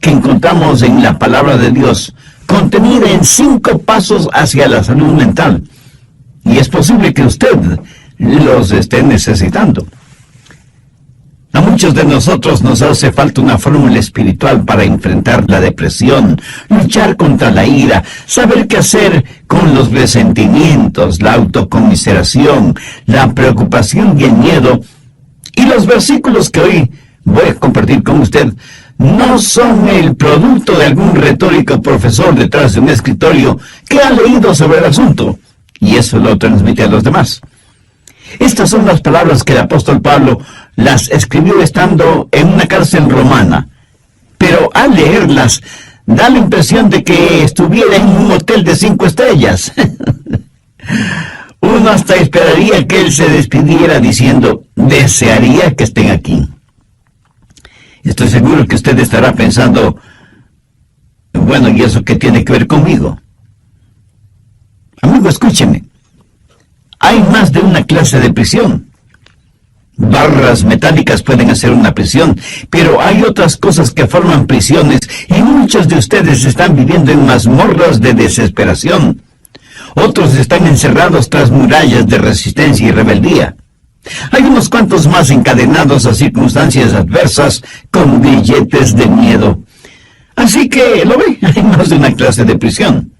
que encontramos en la palabra de Dios, contenida en 5 pasos hacia la salud mental. Y es posible que usted los esté necesitando. A muchos de nosotros nos hace falta una fórmula espiritual para enfrentar la depresión, luchar contra la ira, saber qué hacer con los resentimientos, la autocomiseración, la preocupación y el miedo. Y los versículos que hoy voy a compartir con usted no son el producto de algún retórico profesor detrás de un escritorio que ha leído sobre el asunto, y eso lo transmite a los demás. Estas son las palabras que el apóstol Pablo las escribió estando en una cárcel romana, pero al leerlas da la impresión de que estuviera en un hotel de 5 estrellas. Uno hasta esperaría que él se despidiera diciendo: desearía que estén aquí. Estoy seguro que usted estará pensando: bueno, ¿y eso qué tiene que ver conmigo? Amigo, escúcheme. Hay más de una clase de prisión. Barras metálicas pueden hacer una prisión, pero hay otras cosas que forman prisiones, y muchos de ustedes están viviendo en mazmorras de desesperación. Otros están encerrados tras murallas de resistencia y rebeldía. Hay unos cuantos más encadenados a circunstancias adversas con grilletes de miedo. Así que, ¿lo ve? Hay más de una clase de prisión.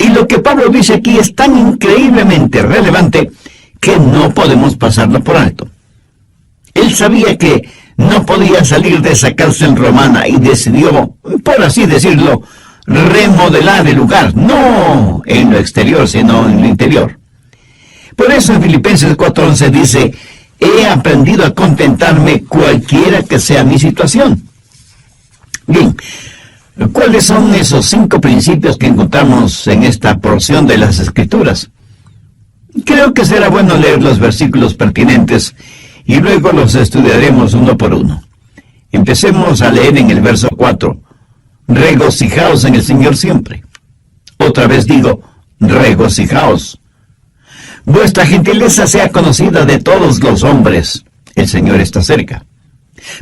Y lo que Pablo dice aquí es tan increíblemente relevante que no podemos pasarlo por alto. Él sabía que no podía salir de esa cárcel romana y decidió, por así decirlo, remodelar el lugar, no en lo exterior, sino en lo interior. Por eso en Filipenses 4:11 dice: he aprendido a contentarme cualquiera que sea mi situación. Bien, ¿cuáles son esos 5 principios que encontramos en esta porción de las Escrituras? Creo que será bueno leer los versículos pertinentes y luego los estudiaremos uno por uno. Empecemos a leer en el verso 4. Regocijaos en el Señor siempre. Otra vez digo, regocijaos. Vuestra gentileza sea conocida de todos los hombres. El Señor está cerca.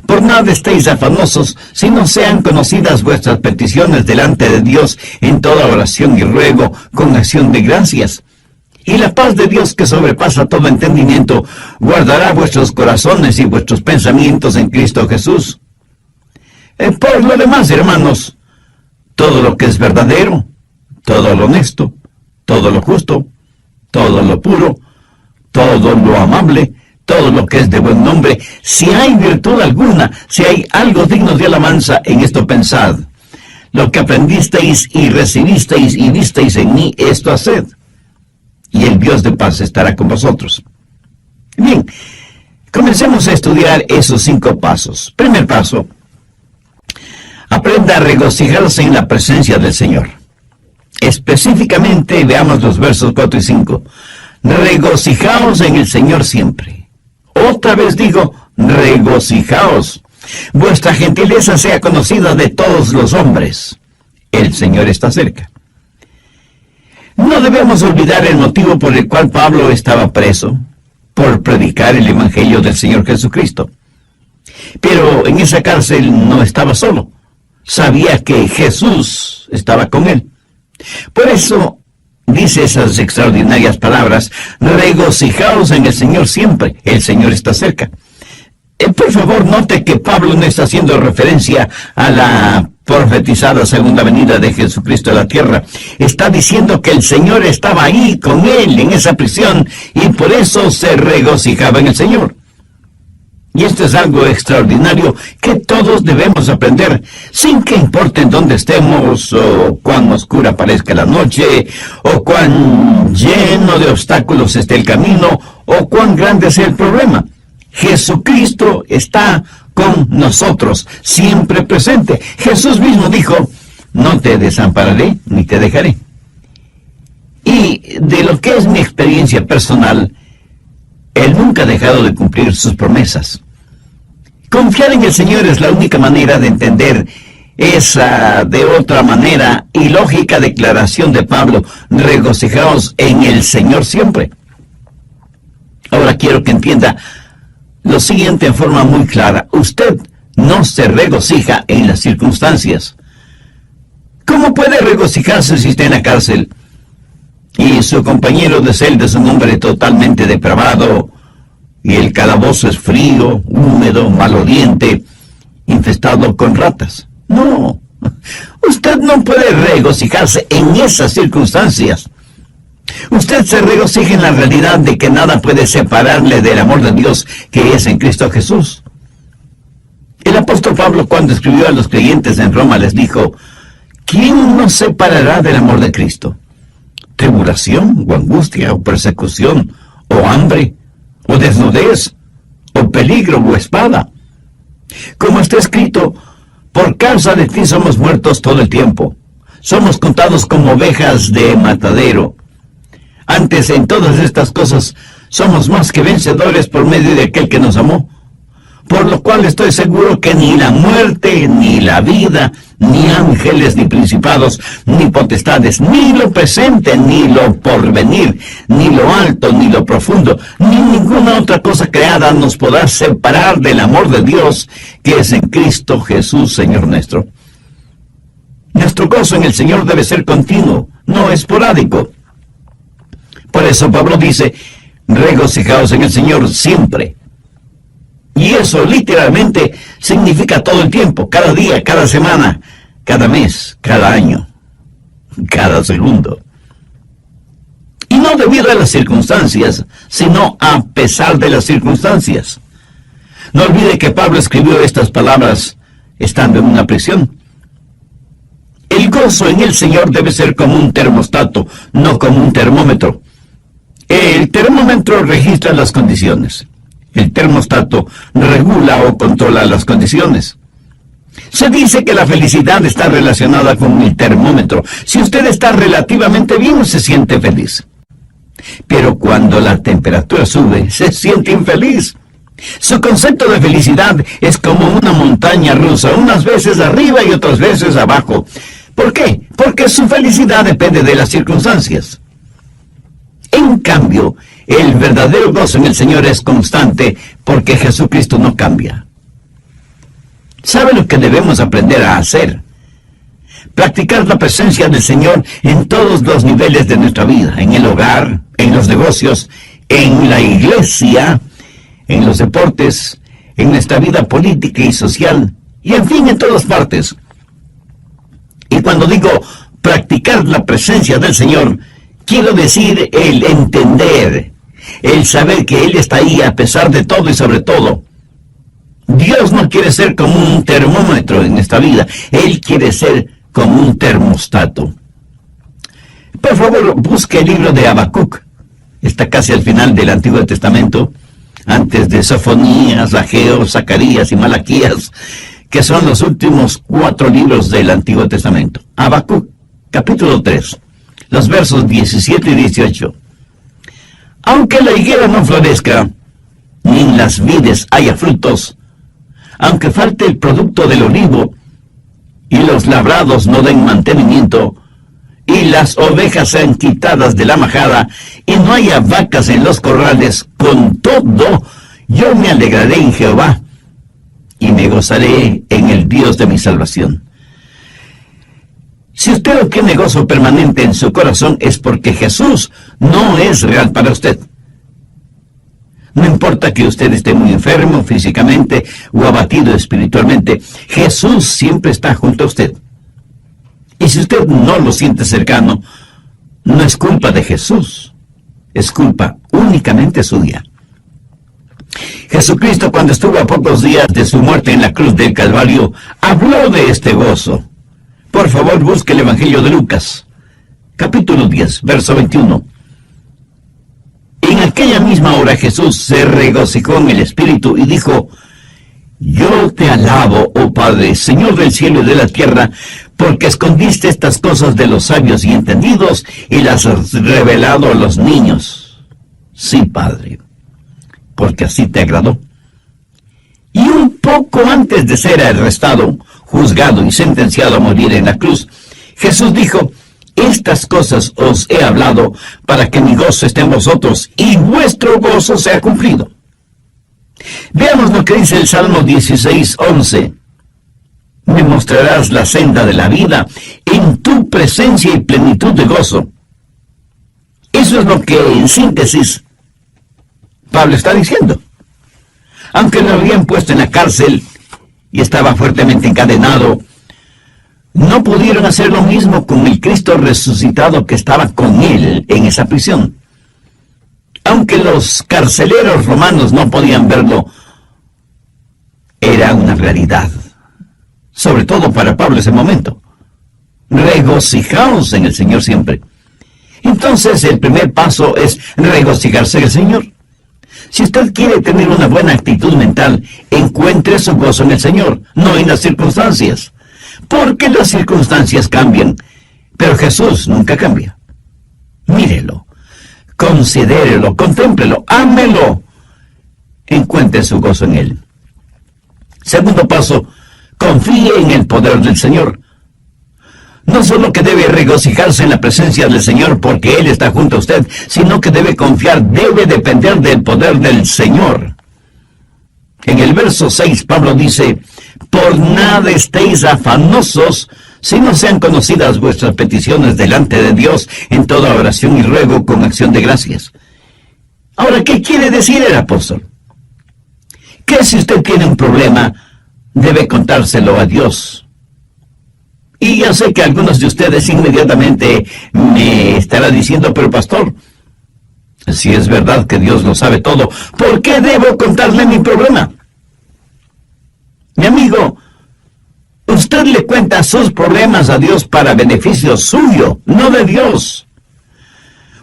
Por nada estéis afanosos, sino sean conocidas vuestras peticiones delante de Dios en toda oración y ruego, con acción de gracias. Y la paz de Dios, que sobrepasa todo entendimiento, guardará vuestros corazones y vuestros pensamientos en Cristo Jesús. Por lo demás, hermanos, todo lo que es verdadero, todo lo honesto, todo lo justo, todo lo puro, todo lo amable, todo lo que es de buen nombre, si hay virtud alguna, si hay algo digno de alabanza, en esto pensad. Lo que aprendisteis y recibisteis y visteis en mí, esto haced, y el Dios de paz estará con vosotros. Bien, comencemos a estudiar esos 5 pasos. Primer paso: aprenda a regocijarse en la presencia del Señor. Específicamente, veamos los versos 4 y 5. Regocijaos en el Señor siempre. Otra vez digo, regocijaos. Vuestra gentileza sea conocida de todos los hombres. El Señor está cerca. No debemos olvidar el motivo por el cual Pablo estaba preso: por predicar el Evangelio del Señor Jesucristo. Pero en esa cárcel no estaba solo. Sabía que Jesús estaba con él. Por eso dice esas extraordinarias palabras: regocijaos en el Señor siempre, el Señor está cerca. Por favor, note que Pablo no está haciendo referencia a la profetizada segunda venida de Jesucristo a la tierra. Está diciendo que el Señor estaba ahí con él en esa prisión y por eso se regocijaba en el Señor. Y esto es algo extraordinario que todos debemos aprender, sin que importe en dónde estemos, o cuán oscura parezca la noche, o cuán lleno de obstáculos esté el camino, o cuán grande sea el problema. Jesucristo está con nosotros, siempre presente. Jesús mismo dijo: no te desampararé ni te dejaré. Y de lo que es mi experiencia personal, Él nunca ha dejado de cumplir sus promesas. Confiar en el Señor es la única manera de entender esa de otra manera y lógica declaración de Pablo: regocijaos en el Señor siempre. Ahora quiero que entienda lo siguiente en forma muy clara: usted no se regocija en las circunstancias. ¿Cómo puede regocijarse si está en la cárcel y su compañero de celda es un hombre totalmente depravado y el calabozo es frío, húmedo, maloliente, infestado con ratas? No, usted no puede regocijarse en esas circunstancias. Usted se regocija en la realidad de que nada puede separarle del amor de Dios que es en Cristo Jesús. El apóstol Pablo, cuando escribió a los creyentes en Roma, les dijo: ¿quién nos separará del amor de Cristo? ¿Tribulación, o angustia, o persecución, o hambre, o desnudez, o peligro, o espada? Como está escrito: por causa de ti somos muertos todo el tiempo. Somos contados como ovejas de matadero. Antes, en todas estas cosas, somos más que vencedores por medio de aquel que nos amó. Por lo cual estoy seguro que ni la muerte, ni la vida, ni ángeles, ni principados, ni potestades, ni lo presente, ni lo porvenir, ni lo alto, ni lo profundo, ni ninguna otra cosa creada nos podrá separar del amor de Dios que es en Cristo Jesús, Señor nuestro. Nuestro gozo en el Señor debe ser continuo, no esporádico. Por eso Pablo dice: regocijaos en el Señor siempre. Y eso literalmente significa todo el tiempo, cada día, cada semana, cada mes, cada año, cada segundo. Y no debido a las circunstancias, sino a pesar de las circunstancias. No olvide que Pablo escribió estas palabras estando en una prisión. El gozo en el Señor debe ser como un termostato, no como un termómetro. El termómetro registra las condiciones. El termostato regula o controla las condiciones. Se dice que la felicidad está relacionada con el termómetro. Si usted está relativamente bien, se siente feliz. Pero cuando la temperatura sube, se siente infeliz. Su concepto de felicidad es como una montaña rusa, unas veces arriba y otras veces abajo. ¿Por qué? Porque su felicidad depende de las circunstancias. En cambio, el verdadero gozo en el Señor es constante porque Jesucristo no cambia. ¿Sabe lo que debemos aprender a hacer? Practicar la presencia del Señor en todos los niveles de nuestra vida, en el hogar, en los negocios, en la iglesia, en los deportes, en nuestra vida política y social, y en fin, en todas partes. Y cuando digo practicar la presencia del Señor, quiero decir el entender, el saber que Él está ahí a pesar de todo y sobre todo. Dios no quiere ser como un termómetro en esta vida, Él quiere ser como un termostato. Por favor, busque el libro de Habacuc. Está casi al final del Antiguo Testamento, antes de Sofonías, Ageo, Zacarías y Malaquías, que son los últimos 4 libros del Antiguo Testamento. Habacuc, capítulo 3. Los versos 17 y 18. Aunque la higuera no florezca, ni en las vides haya frutos, aunque falte el producto del olivo, y los labrados no den mantenimiento, y las ovejas sean quitadas de la majada, y no haya vacas en los corrales, con todo, yo me alegraré en Jehová, y me gozaré en el Dios de mi salvación. Si usted no tiene gozo permanente en su corazón, es porque Jesús no es real para usted. No importa que usted esté muy enfermo físicamente o abatido espiritualmente, Jesús siempre está junto a usted. Y si usted no lo siente cercano, no es culpa de Jesús, es culpa únicamente suya. Jesucristo, cuando estuvo a pocos días de su muerte en la cruz del Calvario, habló de este gozo. Por favor, busque el Evangelio de Lucas, capítulo 10, verso 21. En aquella misma hora Jesús se regocijó en el Espíritu y dijo: yo te alabo, oh Padre, Señor del cielo y de la tierra, porque escondiste estas cosas de los sabios y entendidos y las has revelado a los niños. Sí, Padre, porque así te agradó. Y un poco antes de ser arrestado, juzgado y sentenciado a morir en la cruz, Jesús dijo: estas cosas os he hablado para que mi gozo esté en vosotros y vuestro gozo sea cumplido. Veamos lo que dice el Salmo 16:11. Me mostrarás la senda de la vida, en tu presencia y plenitud de gozo. Eso es lo que, en síntesis, Pablo está diciendo. Aunque lo habían puesto en la cárcel y estaba fuertemente encadenado, no pudieron hacer lo mismo con el Cristo resucitado que estaba con él en esa prisión. Aunque los carceleros romanos no podían verlo, era una realidad. Sobre todo para Pablo ese momento. Regocijaos en el Señor siempre. Entonces el primer paso es regocijarse en el Señor. Si usted quiere tener una buena actitud mental, encuentre su gozo en el Señor, no en las circunstancias. Porque las circunstancias cambian, pero Jesús nunca cambia. Mírelo, considérelo, contémplelo, ámelo. Encuentre su gozo en Él. Segundo paso, confíe en el poder del Señor. No solo que debe regocijarse en la presencia del Señor porque Él está junto a usted, sino que debe confiar, debe depender del poder del Señor. En el verso 6, Pablo dice, por nada estéis afanosos, si no sean conocidas vuestras peticiones delante de Dios en toda oración y ruego con acción de gracias. Ahora, ¿qué quiere decir el apóstol? Que si usted tiene un problema, debe contárselo a Dios. Y ya sé que algunos de ustedes inmediatamente me estarán diciendo, pero pastor, si es verdad que Dios lo sabe todo, ¿por qué debo contarle mi problema? Mi amigo, usted le cuenta sus problemas a Dios para beneficio suyo, no de Dios.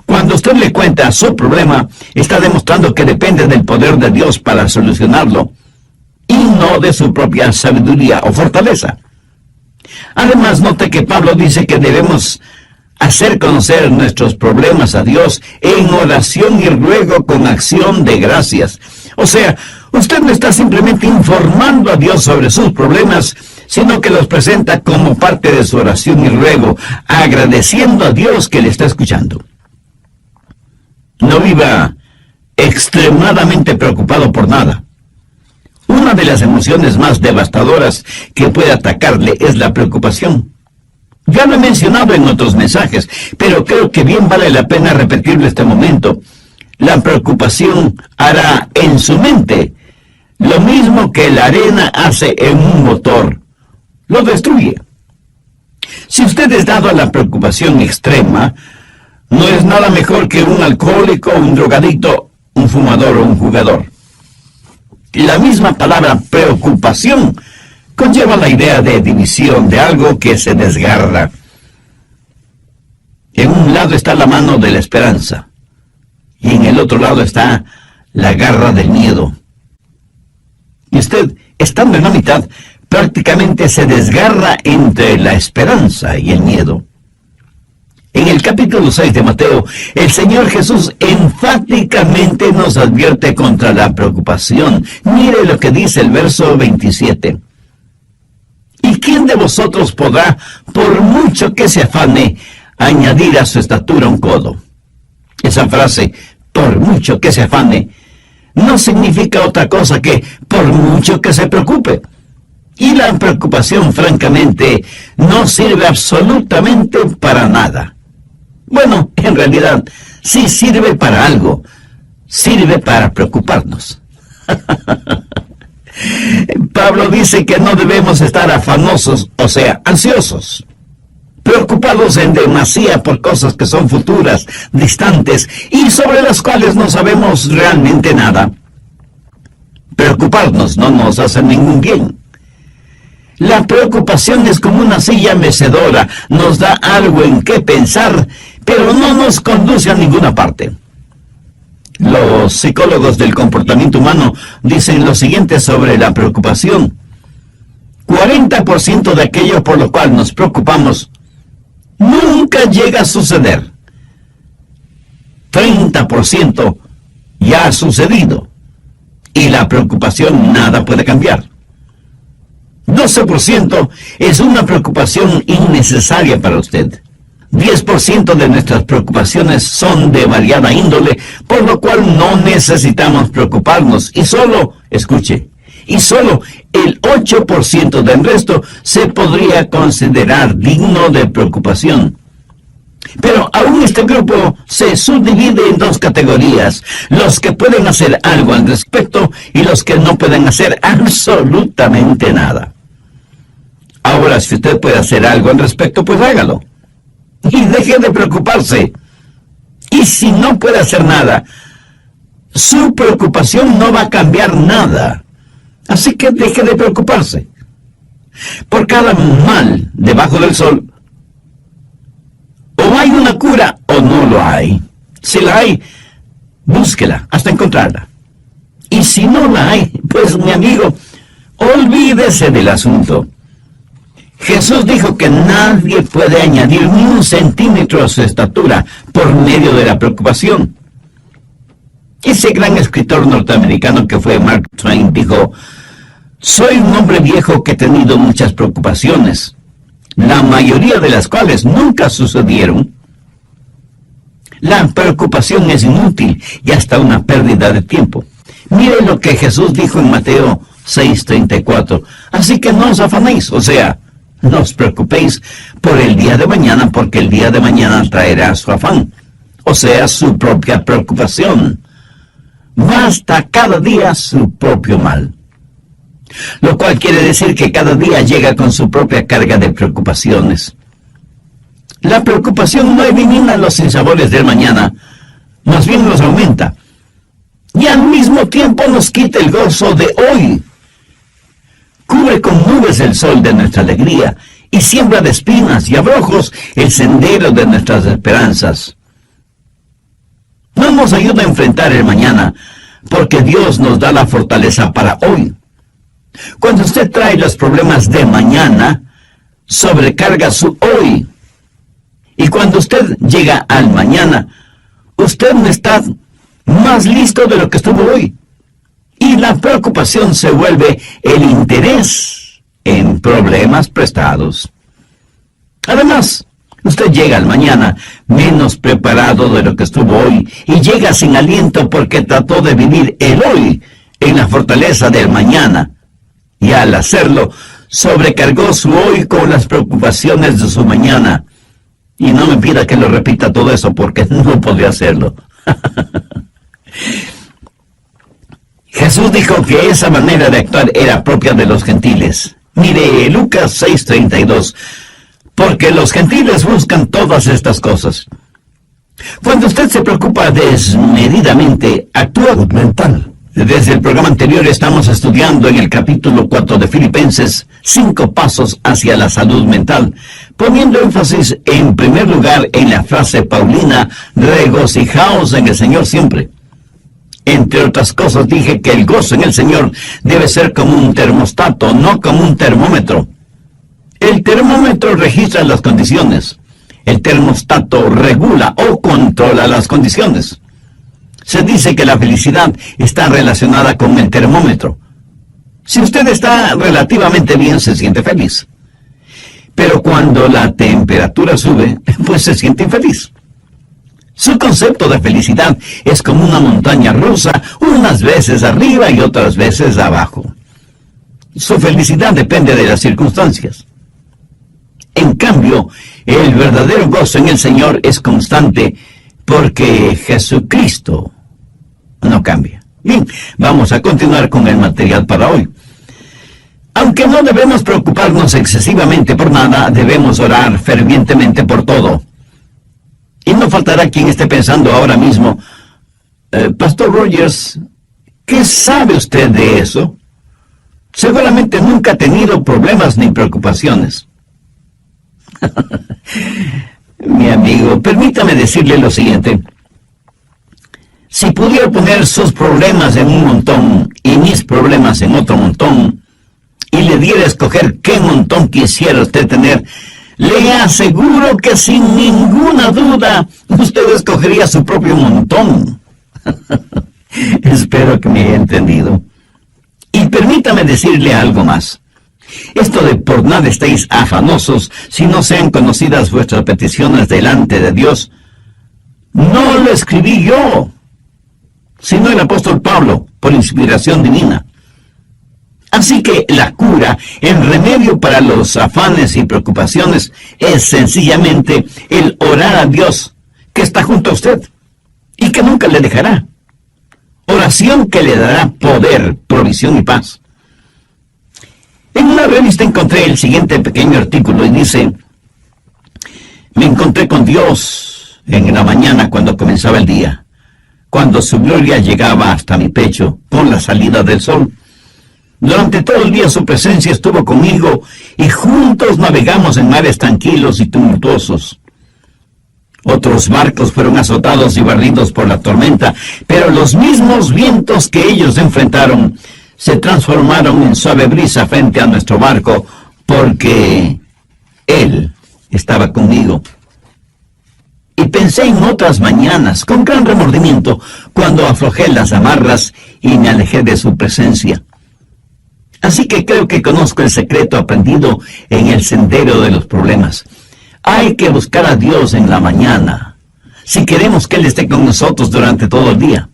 Cuando usted le cuenta su problema, está demostrando que depende del poder de Dios para solucionarlo, y no de su propia sabiduría o fortaleza. Además, note que Pablo dice que debemos hacer conocer nuestros problemas a Dios en oración y ruego con acción de gracias. O sea, usted no está simplemente informando a Dios sobre sus problemas, sino que los presenta como parte de su oración y ruego, agradeciendo a Dios que le está escuchando. No viva extremadamente preocupado por nada. Una de las emociones más devastadoras que puede atacarle es la preocupación. Ya lo he mencionado en otros mensajes, pero creo que bien vale la pena repetirlo este momento. La preocupación hará en su mente lo mismo que la arena hace en un motor. Lo destruye. Si usted es dado a la preocupación extrema, no es nada mejor que un alcohólico, un drogadicto, un fumador o un jugador. La misma palabra preocupación conlleva la idea de división, de algo que se desgarra. En un lado está la mano de la esperanza y en el otro lado está la garra del miedo. Y usted, estando en la mitad, prácticamente se desgarra entre la esperanza y el miedo. En el capítulo 6 de Mateo, el Señor Jesús enfáticamente nos advierte contra la preocupación. Mire lo que dice el verso 27. ¿Y quién de vosotros podrá, por mucho que se afane, añadir a su estatura un codo? Esa frase, por mucho que se afane, no significa otra cosa que por mucho que se preocupe. Y la preocupación, francamente, no sirve absolutamente para nada. Bueno, en realidad, sí sirve para algo. Sirve para preocuparnos. Pablo dice que no debemos estar afanosos, o sea, ansiosos, preocupados en demasía por cosas que son futuras, distantes, y sobre las cuales no sabemos realmente nada. Preocuparnos no nos hace ningún bien. La preocupación es como una silla mecedora, nos da algo en qué pensar, pero no nos conduce a ninguna parte. Los psicólogos del comportamiento humano dicen lo siguiente sobre la preocupación. 40% de aquello por lo cual nos preocupamos nunca llega a suceder. 30% ya ha sucedido. Y la preocupación nada puede cambiar. 12% es una preocupación innecesaria para usted. 10% de nuestras preocupaciones son de variada índole, por lo cual no necesitamos preocuparnos. Y solo, escuche, y solo el 8% del resto se podría considerar digno de preocupación. Pero aún este grupo se subdivide en dos categorías: los que pueden hacer algo al respecto y los que no pueden hacer absolutamente nada. Ahora, si usted puede hacer algo al respecto, pues hágalo. Y deje de preocuparse. Y si no puede hacer nada, su preocupación no va a cambiar nada. Así que deje de preocuparse. Por cada mal debajo del sol, o hay una cura o no lo hay. Si la hay, búsquela hasta encontrarla. Y si no la hay, pues mi amigo, olvídese del asunto. Jesús dijo que nadie puede añadir ni un centímetro a su estatura por medio de la preocupación. Ese gran escritor norteamericano que fue Mark Twain dijo: soy un hombre viejo que he tenido muchas preocupaciones, la mayoría de las cuales nunca sucedieron. La preocupación es inútil y hasta una pérdida de tiempo. Mire lo que Jesús dijo en Mateo 6:34. Así que no os afanéis, o sea, no os preocupéis por el día de mañana, porque el día de mañana traerá su afán, o sea, su propia preocupación. Basta cada día su propio mal. Lo cual quiere decir que cada día llega con su propia carga de preocupaciones. La preocupación no elimina los sinsabores del mañana, más bien los aumenta. Y al mismo tiempo nos quita el gozo de hoy. Cubre con nubes el sol de nuestra alegría y siembra de espinas y abrojos el sendero de nuestras esperanzas. No nos ayuda a enfrentar el mañana, porque Dios nos da la fortaleza para hoy. Cuando usted trae los problemas de mañana, sobrecarga su hoy. Y cuando usted llega al mañana, usted no está más listo de lo que estuvo hoy. Y la preocupación se vuelve el interés en problemas prestados. Además, usted llega al mañana menos preparado de lo que estuvo hoy y llega sin aliento porque trató de vivir el hoy en la fortaleza del mañana. Y al hacerlo, sobrecargó su hoy con las preocupaciones de su mañana. Y no me pida que lo repita todo eso, porque no podría hacerlo. Jesús dijo que esa manera de actuar era propia de los gentiles. Mire, Lucas 6:32. Porque los gentiles buscan todas estas cosas. Cuando usted se preocupa desmedidamente, actúa mental. Desde el programa anterior estamos estudiando en el capítulo 4 de Filipenses 5 pasos hacia la salud mental, poniendo énfasis en primer lugar en la frase paulina: regocijaos en el Señor siempre. Entre otras cosas dije que el gozo en el Señor debe ser como un termostato, no como un termómetro. El termómetro registra las condiciones. El termostato regula o controla las condiciones. Se dice que la felicidad está relacionada con el termómetro. Si usted está relativamente bien, se siente feliz. Pero cuando la temperatura sube, pues se siente infeliz. Su concepto de felicidad es como una montaña rusa, unas veces arriba y otras veces abajo. Su felicidad depende de las circunstancias. En cambio, el verdadero gozo en el Señor es constante, porque Jesucristo no cambia. Bien, vamos a continuar con el material para hoy. Aunque no debemos preocuparnos excesivamente por nada, debemos orar fervientemente por todo. Y no faltará quien esté pensando ahora mismo: Pastor Rogers, ¿qué sabe usted de eso? Seguramente nunca ha tenido problemas ni preocupaciones. Mi amigo, permítame decirle lo siguiente. Si pudiera poner sus problemas en un montón y mis problemas en otro montón, y le diera a escoger qué montón quisiera usted tener, le aseguro que sin ninguna duda usted escogería su propio montón. Espero que me haya entendido. Y permítame decirle algo más. Esto de por nada estéis afanosos, si no sean conocidas vuestras peticiones delante de Dios, no lo escribí yo, sino el apóstol Pablo, por inspiración divina. Así que la cura, el remedio para los afanes y preocupaciones, es sencillamente el orar a Dios, que está junto a usted, y que nunca le dejará. Oración que le dará poder, provisión y paz. En una revista encontré el siguiente pequeño artículo y dice: me encontré con Dios en la mañana cuando comenzaba el día, cuando su gloria llegaba hasta mi pecho con la salida del sol. Durante todo el día su presencia estuvo conmigo y juntos navegamos en mares tranquilos y tumultuosos. Otros barcos fueron azotados y barridos por la tormenta, pero los mismos vientos que ellos enfrentaron se transformaron en suave brisa frente a nuestro barco, porque Él estaba conmigo. Y pensé en otras mañanas, con gran remordimiento, cuando aflojé las amarras y me alejé de su presencia. Así que creo que conozco el secreto aprendido en el sendero de los problemas. Hay que buscar a Dios en la mañana, si queremos que Él esté con nosotros durante todo el día.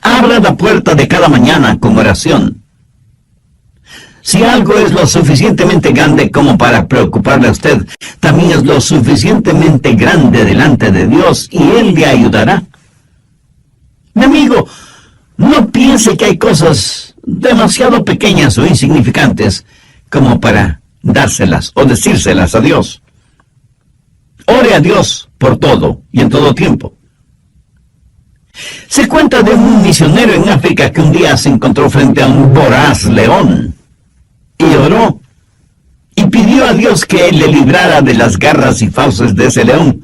Abra la puerta de cada mañana con oración. Si algo es lo suficientemente grande como para preocuparle a usted, también es lo suficientemente grande delante de Dios y Él le ayudará. Mi amigo, no piense que hay cosas demasiado pequeñas o insignificantes como para dárselas o decírselas a Dios. Ore a Dios por todo y en todo tiempo. Se cuenta de un misionero en África que un día se encontró frente a un voraz león y oró y pidió a Dios que le librara de las garras y fauces de ese león.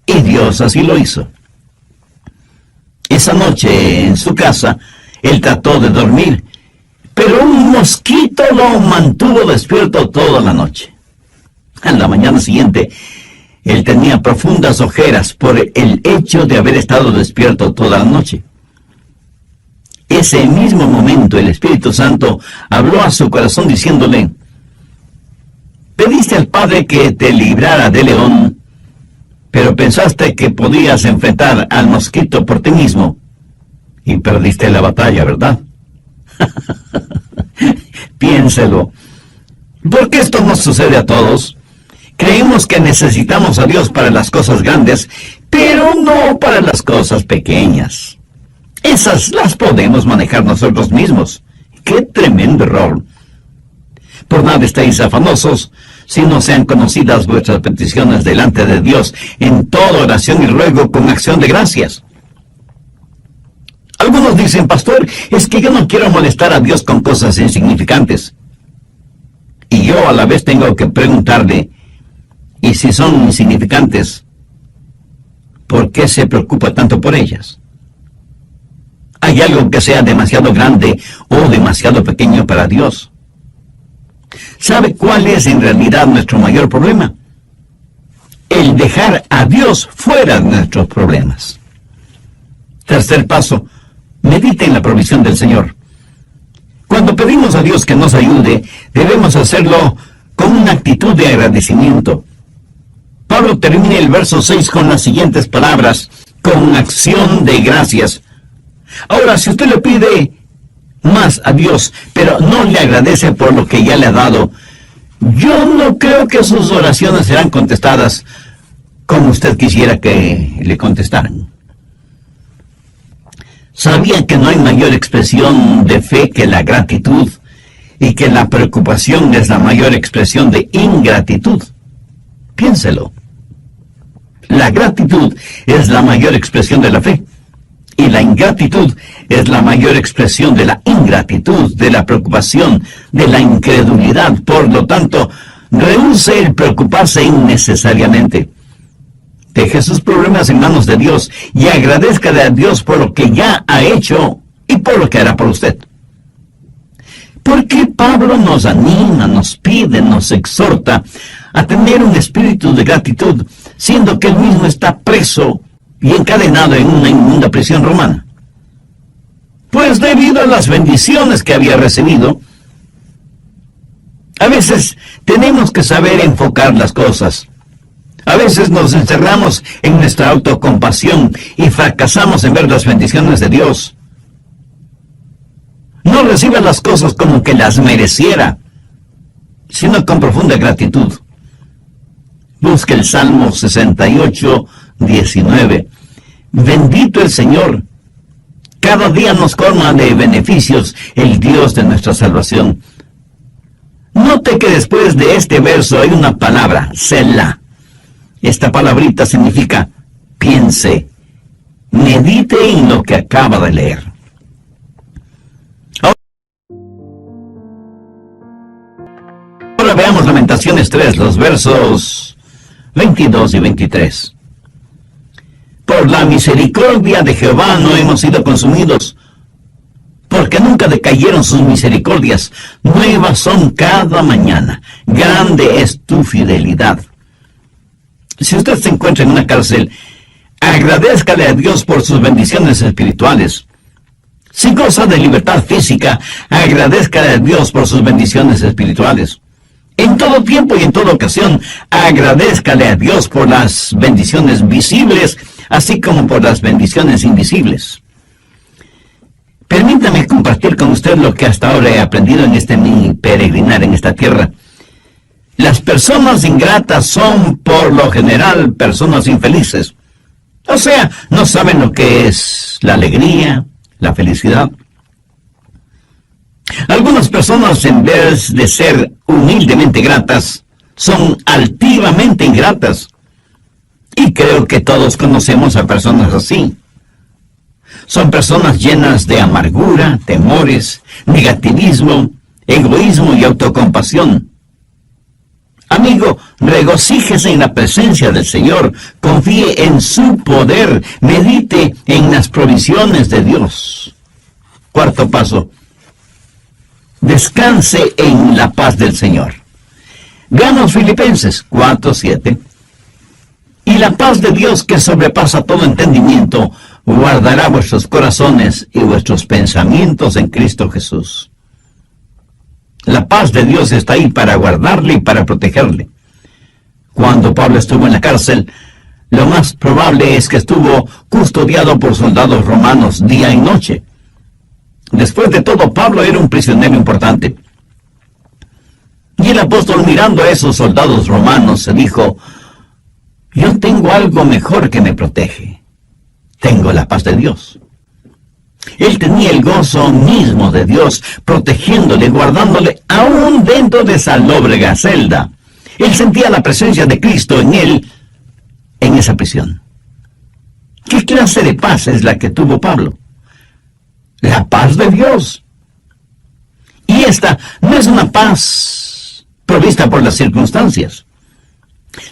Y Dios así lo hizo. Esa noche en su casa él trató de dormir, pero un mosquito lo mantuvo despierto toda la noche. A la mañana siguiente, él tenía profundas ojeras por el hecho de haber estado despierto toda la noche. Ese mismo momento el Espíritu Santo habló a su corazón diciéndole: pediste al Padre que te librara del león, pero pensaste que podías enfrentar al mosquito por ti mismo y perdiste la batalla, ¿verdad? Piénselo. ¿Por qué esto nos sucede a todos? Creemos que necesitamos a Dios para las cosas grandes, pero no para las cosas pequeñas. Esas las podemos manejar nosotros mismos. ¡Qué tremendo error! Por nada estéis afanosos, si no sean conocidas vuestras peticiones delante de Dios, en toda oración y ruego con acción de gracias. Algunos dicen: pastor, es que yo no quiero molestar a Dios con cosas insignificantes. Y yo a la vez tengo que preguntarle: y si son insignificantes, ¿por qué se preocupa tanto por ellas? ¿Hay algo que sea demasiado grande o demasiado pequeño para Dios? ¿Sabe cuál es en realidad nuestro mayor problema? El dejar a Dios fuera de nuestros problemas. Tercer paso: medite en la provisión del Señor. Cuando pedimos a Dios que nos ayude, debemos hacerlo con una actitud de agradecimiento. Pablo termina el verso 6 con las siguientes palabras: con acción de gracias. Ahora, si usted le pide más a Dios, pero no le agradece por lo que ya le ha dado, yo no creo que sus oraciones serán contestadas como usted quisiera que le contestaran. ¿Sabía que no hay mayor expresión de fe que la gratitud y que la preocupación es la mayor expresión de ingratitud? Piénselo. La gratitud es la mayor expresión de la fe y la ingratitud es la mayor expresión de la ingratitud, de la preocupación, de la incredulidad. Por lo tanto, rehúse el preocuparse innecesariamente. Deje sus problemas en manos de Dios y agradezcale a Dios por lo que ya ha hecho y por lo que hará por usted. ¿Por qué Pablo nos anima, nos pide, nos exhorta a tener un espíritu de gratitud, siendo que él mismo está preso y encadenado en una inmunda prisión romana? Pues debido a las bendiciones que había recibido, A veces tenemos que saber enfocar las cosas. A veces nos encerramos en nuestra autocompasión y fracasamos en ver las bendiciones de Dios. No reciba las cosas como que las mereciera, sino con profunda gratitud. Busque el Salmo 68, 19. Bendito el Señor. Cada día nos colma de beneficios el Dios de nuestra salvación. Note que después de este verso hay una palabra, Selah. Esta palabrita significa piense, medite en lo que acaba de leer. Ahora veamos Lamentaciones 3, los versos 22 y 23. Por la misericordia de Jehová no hemos sido consumidos, porque nunca decayeron sus misericordias. Nuevas son cada mañana. Grande es tu fidelidad. Si usted se encuentra en una cárcel, agradézcale a Dios por sus bendiciones espirituales. Si goza de libertad física, agradézcale a Dios por sus bendiciones espirituales. En todo tiempo y en toda ocasión, agradézcale a Dios por las bendiciones visibles, así como por las bendiciones invisibles. Permítame compartir con usted lo que hasta ahora he aprendido en mi peregrinar en esta tierra. Las personas ingratas son, por lo general, personas infelices. O sea, no saben lo que es la alegría, la felicidad. Algunas personas, en vez de ser humildemente gratas, son altivamente ingratas. Y creo que todos conocemos a personas así. Son personas llenas de amargura, temores, negativismo, egoísmo y autocompasión. Amigo, regocíjese en la presencia del Señor, confíe en su poder, medite en las provisiones de Dios. Cuarto paso, descanse en la paz del Señor. Veamos Filipenses 4:7. Y la paz de Dios, que sobrepasa todo entendimiento, guardará vuestros corazones y vuestros pensamientos en Cristo Jesús. La paz de Dios está ahí para guardarle y para protegerle. Cuando Pablo estuvo en la cárcel, lo más probable es que estuvo custodiado por soldados romanos día y noche. Después de todo, Pablo era un prisionero importante. Y el apóstol, mirando a esos soldados romanos, se dijo: yo tengo algo mejor que me protege. Tengo la paz de Dios. Él tenía el gozo mismo de Dios, protegiéndole, guardándole, aún dentro de esa lóbrega celda. Él sentía la presencia de Cristo en él, en esa prisión. ¿Qué clase de paz es la que tuvo Pablo? La paz de Dios. Y esta no es una paz provista por las circunstancias.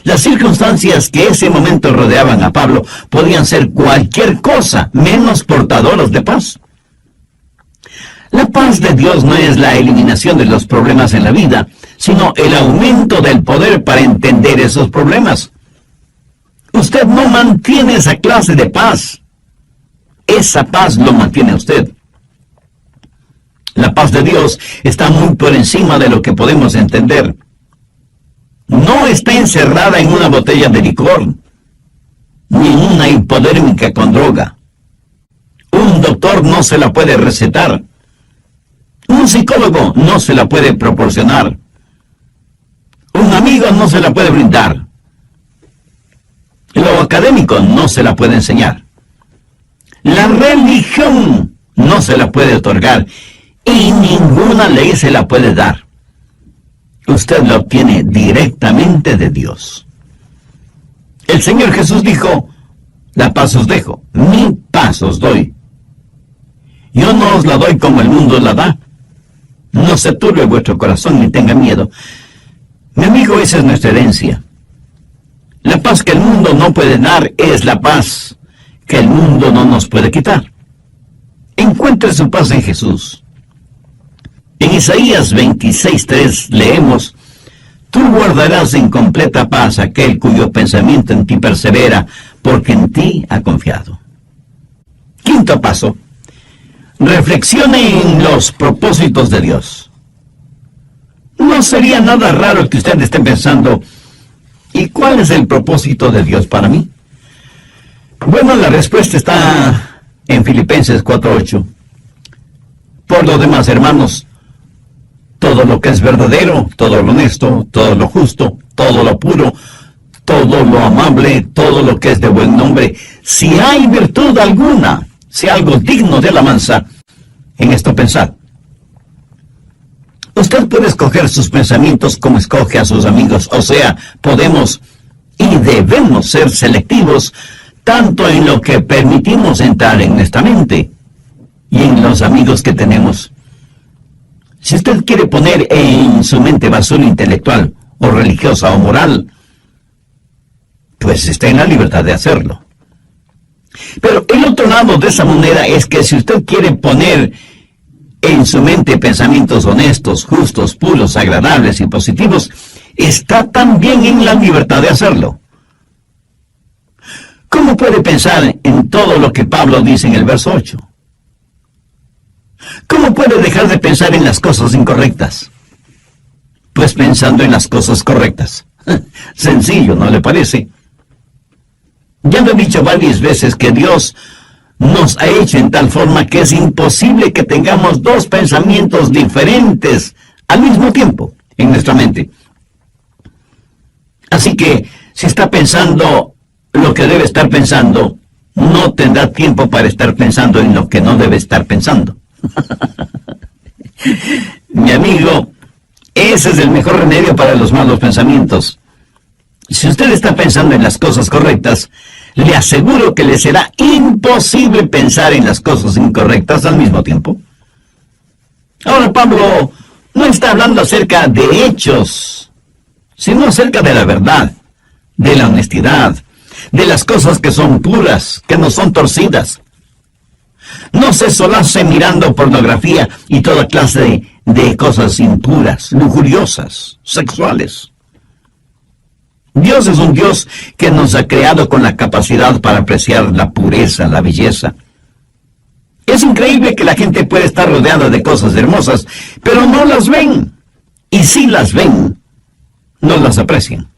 Las circunstancias que ese momento rodeaban a Pablo podían ser cualquier cosa menos portadoras de paz. La paz de Dios no es la eliminación de los problemas en la vida, sino el aumento del poder para entender esos problemas. Usted no mantiene esa clase de paz. Esa paz lo mantiene usted. La paz de Dios está muy por encima de lo que podemos entender. No está encerrada en una botella de licor, ni en una hipodérmica con droga. Un doctor no se la puede recetar. Un psicólogo no se la puede proporcionar. Un amigo no se la puede brindar. Lo académico no se la puede enseñar. La religión no se la puede otorgar. Y ninguna ley se la puede dar. Usted lo obtiene directamente de Dios. El Señor Jesús dijo: la paz os dejo, mi paz os doy. Yo no os la doy como el mundo la da. No se turbe vuestro corazón ni tenga miedo. Mi amigo, esa es nuestra herencia. La paz que el mundo no puede dar es la paz que el mundo no nos puede quitar. Encuentre su paz en Jesús. En Isaías 26:3 leemos: tú guardarás en completa paz aquel cuyo pensamiento en ti persevera, porque en ti ha confiado. Quinto paso: reflexione en los propósitos de Dios. No sería nada raro que usted esté pensando, ¿y cuál es el propósito de Dios para mí? Bueno, la respuesta está en Filipenses 4:8. Por lo demás, hermanos, todo lo que es verdadero, todo lo honesto, todo lo justo, todo lo puro, todo lo amable, todo lo que es de buen nombre, si hay virtud alguna, si algo digno de alabanza, en esto pensad. Usted puede escoger sus pensamientos como escoge a sus amigos, o sea, podemos y debemos ser selectivos tanto en lo que permitimos entrar en nuestra mente y en los amigos que tenemos. Si usted quiere poner en su mente basura intelectual o religiosa o moral, pues está en la libertad de hacerlo. Pero el otro lado de esa moneda es que si usted quiere poner en su mente pensamientos honestos, justos, puros, agradables y positivos, está también en la libertad de hacerlo. ¿Cómo puede pensar en todo lo que Pablo dice en el verso 8? ¿Cómo puede dejar de pensar en las cosas incorrectas? Pues pensando en las cosas correctas. Sencillo, ¿no le parece? Ya lo he dicho varias veces que Dios nos ha hecho en tal forma que es imposible que tengamos dos pensamientos diferentes al mismo tiempo en nuestra mente. Así que, si está pensando lo que debe estar pensando, no tendrá tiempo para estar pensando en lo que no debe estar pensando. Mi amigo, ese es el mejor remedio para los malos pensamientos. Si usted está pensando en las cosas correctas, le aseguro que le será imposible pensar en las cosas incorrectas al mismo tiempo. Ahora, Pablo no está hablando acerca de hechos, sino acerca de la verdad, de la honestidad, de las cosas que son puras, que no son torcidas. No se solace mirando pornografía y toda clase de cosas impuras, lujuriosas, sexuales. Dios es un Dios que nos ha creado con la capacidad para apreciar la pureza, la belleza. Es increíble que la gente puede estar rodeada de cosas hermosas, pero no las ven. Y si las ven, no las aprecian.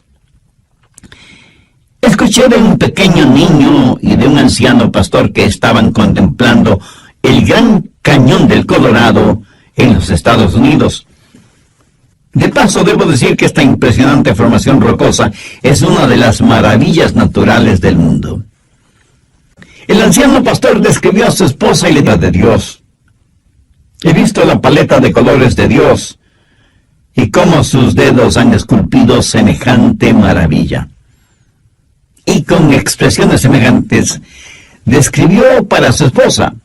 Escuché de un pequeño niño y de un anciano pastor que estaban contemplando el Gran Cañón del Colorado en los Estados Unidos. De paso, debo decir que esta impresionante formación rocosa es una de las maravillas naturales del mundo. El anciano pastor describió a su esposa y le dijo de Dios. He visto la paleta de colores de Dios y cómo sus dedos han esculpido semejante maravilla. Y con expresiones semejantes, describió para su esposa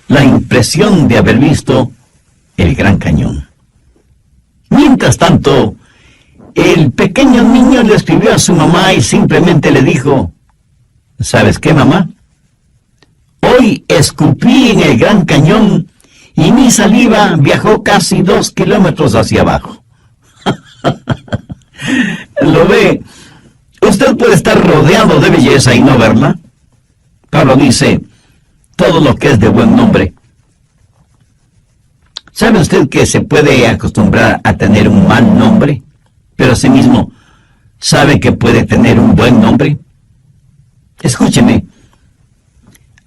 la impresión de haber visto el Gran Cañón. Mientras tanto, el pequeño niño le escribió a su mamá y simplemente le dijo, ¿sabes qué, mamá? Hoy escupí en el Gran Cañón y mi saliva viajó casi 2 kilómetros hacia abajo. ¿Lo ve? Usted puede estar rodeado de belleza y no verla. Pablo dice, todo lo que es de buen nombre. ¿Sabe usted que se puede acostumbrar a tener un mal nombre, pero asimismo sabe que puede tener un buen nombre? Escúcheme.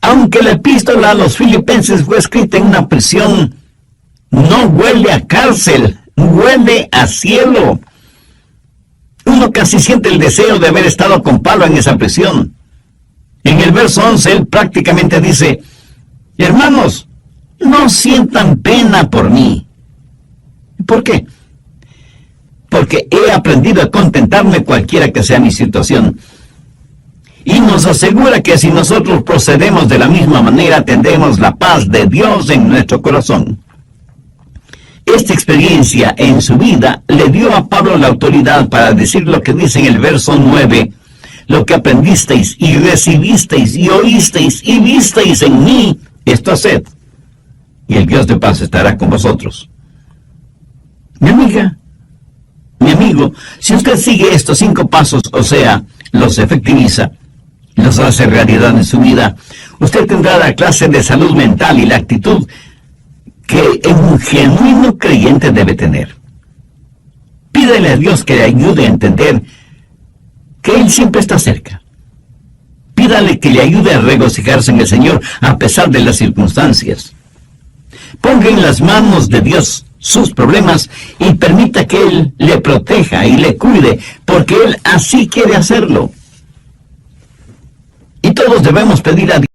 Aunque la epístola a los filipenses fue escrita en una prisión, no huele a cárcel, huele a cielo. Uno casi siente el deseo de haber estado con Pablo en esa prisión. En el verso 11, él prácticamente dice, hermanos, no sientan pena por mí. ¿Por qué? Porque he aprendido a contentarme cualquiera que sea mi situación. Y nos asegura que si nosotros procedemos de la misma manera, tendremos la paz de Dios en nuestro corazón. Esta experiencia en su vida le dio a Pablo la autoridad para decir lo que dice en el verso 9, lo que aprendisteis y recibisteis y oísteis y visteis en mí, esto haced, y el Dios de paz estará con vosotros. Mi amiga, mi amigo, si usted sigue estos 5 pasos, o sea, los efectiviza, los hace realidad en su vida, usted tendrá la clase de salud mental y la actitud que un genuino creyente debe tener. Pídale a Dios que le ayude a entender que Él siempre está cerca. Pídale que le ayude a regocijarse en el Señor a pesar de las circunstancias. Ponga en las manos de Dios sus problemas y permita que Él le proteja y le cuide, porque Él así quiere hacerlo. Y todos debemos pedir a Dios